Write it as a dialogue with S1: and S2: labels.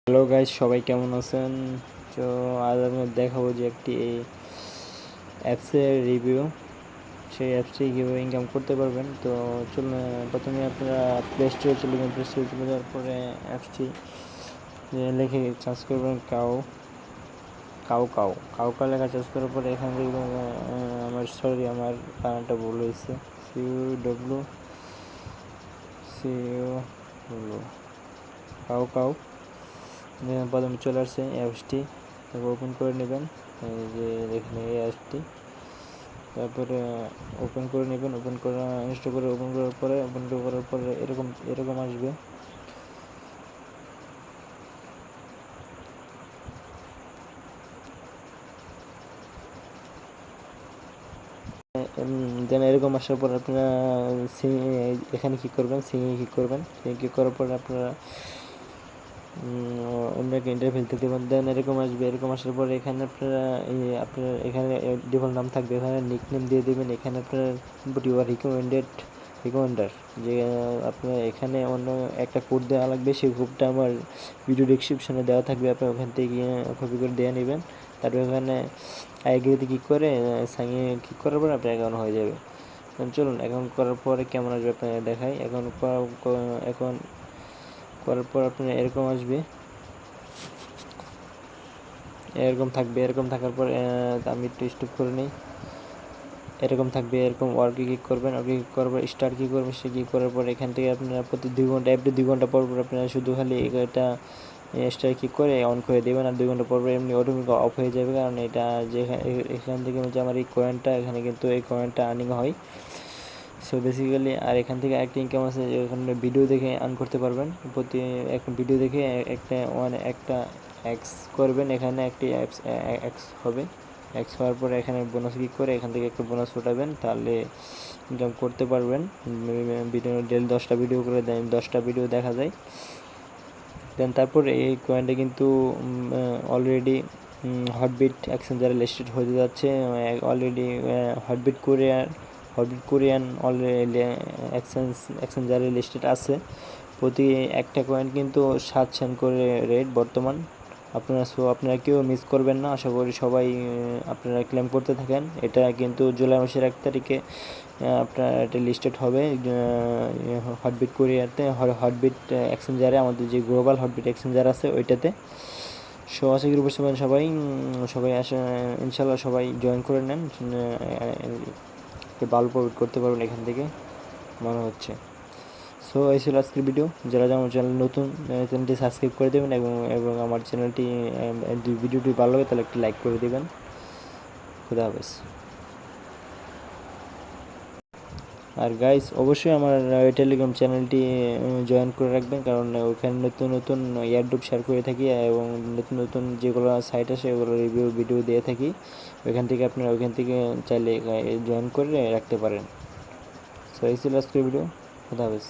S1: Hello guys, সবাই কেমন আছেন? তো আজ আমি দেখাবো যে একটি অ্যাপসের রিভিউ। সেই অ্যাপসটি কীভাবে ইনকাম করতে পারবেন। তো চলুন, প্রথমে আপনারা প্লে স্টোরে চলে যাবেন। প্লে স্টোরে চলে যাওয়ার পরে অ্যাপসটি লিখে সার্চ করবেন কাউ লেখা সার্চ করার পরে এখান থেকে আমার বানানটা ভুল হয়েছে। COW প্রথমে চলে আসছে অ্যাপসটি, তারপর ওপেন করে নেবেন। এই যে দেখেন এই অ্যাপসটি, তারপরে ওপেন করে নেবেন। ওপেন করা ইনস্টল করে ওপেন করার পরে এরকম আসবে। দেন এরকম আসার পর আপনারা এখানে কী করবেন, সিঙ্গে কী করবেন। ক্লিক করার পর আপনারা অন্য একটা ইন্টারফেস দেখতে পাবেন। দেন এরকম আসবে। এরকম আসার পরে এখানে আপনারা আপনার এখানে ডিফল্ট নাম থাকবে, এখানে নিক নেম দিয়ে দেবেন। এখানে আপনার রিকমেন্ডার যে আপনার এখানে অন্য একটা কোড দেওয়া লাগবে, সেই কোডটা আমার ভিডিও ডিসক্রিপশনে দেওয়া থাকবে, আপনি ওখান থেকে গিয়ে কপি করে দিয়ে নেবেন। তারপর এখানে আইগ্রিতে ক্লিক করে সাইনে ক্লিক করার পর আপনার অ্যাকাউন্ট হয়ে যাবে। চলুন অ্যাকাউন্ট করার পরে কেমন আসবে আপনাকে দেখাই। অ্যাকাউন্ট করার পর আপনার এরকম আসবে, এরকম থাকবে। এরকম থাকার পর আমি একটু স্টপ করে নিই। এরকম থাকবে, এরকম ওয়ার্কে ক্লিক করবেন। ওয়ার্কে ক্লিক করার পর স্টার্ট কী করবেন, সে ক্লিক করার পর এখান থেকে আপনারা প্রতি 2 ঘন্টা এভরি 2 ঘন্টা পর আপনারা শুধু খালি এটা স্টার ক্লিক করে অন করে দেবেন। আর 2 ঘন্টা পর এমনি অটোমেটিক অফ হয়ে যাবে, কারণ এটা যে এখান থেকে যে আমার এই কয়েনটা, এখানে কিন্তু এই কয়েনটা আর্নিং হয়। সো বেসিক্যালি আর এখান থেকে একটা ইনকাম আছে, এখানে ভিডিও দেখে আর্ন করতে পারবেন। প্রতি একটা ভিডিও দেখে একটা এক্স করবেন, এখানে একটি এক্স হবে। এক্স হওয়ার পরে এখানে বোনাস ক্লিক করে এখান থেকে একটা বোনাস উঠাবেন, তাহলে ইনকাম করতে পারবেন। ভিডিও ডেলি 10টা ভিডিও করে দেন, 10টা ভিডিও দেখা যায়। দেন তারপর এই কয়েনটা কিন্তু অলরেডি হটবিট এক্সচেঞ্জারে লিস্টেড হতে যাচ্ছে। অলরেডি হটবিট কোরিয়ান অলরেডি এক্সচেঞ্জারে লিস্টেড আছে। প্রতি একটা কয়েন কিন্তু 7 সেন্ট করে রেট বর্তমান। আপনারা কেউ মিস করবেন না, আশা করি সবাই আপনারা ক্লেম করতে থাকেন। এটা কিন্তু জুলাই মাসের 1 তারিখে আপনার এটা লিস্টেড হবে হটবিট কোরিয়াতে, হটবিট এক্সচেঞ্জারে, আমাদের যে গ্লোবাল হটবিট এক্সচেঞ্জার আছে ওইটাতে। সো আশা করি বুঝতে পারেন সবাই আসে ইনশাল্লাহ, সবাই জয়েন করে নেন, ভালো প্রফিট করতে পারবেন এখান থেকে মনে হচ্ছে। সো এই ছিল আজকের ভিডিও। যারা আমার চ্যানেল নতুন, চ্যানেলটি সাবস্ক্রাইব করে দেবেন এবং আমার চ্যানেলটি ভিডিওটি ভালো লাগে তাহলে একটি লাইক করে দেবেন। খুদা হাফেজ। আর গাইস, অবশ্যই আমার টেলিগ্রাম চ্যানেলটি জয়েন করে রাখবেন, কারণ ওখানে নতুন এয়ারড্রপ শেয়ার করে থাকি এবং নতুন যেগুলো সাইট আছে ওগুলো রিভিউ ভিডিও দিয়ে থাকি। ওইখান থেকে চাইলে জয়েন করে রাখতে পারেন। সো এই ছিল আজকের ভিডিও। খুদা হাফেজ।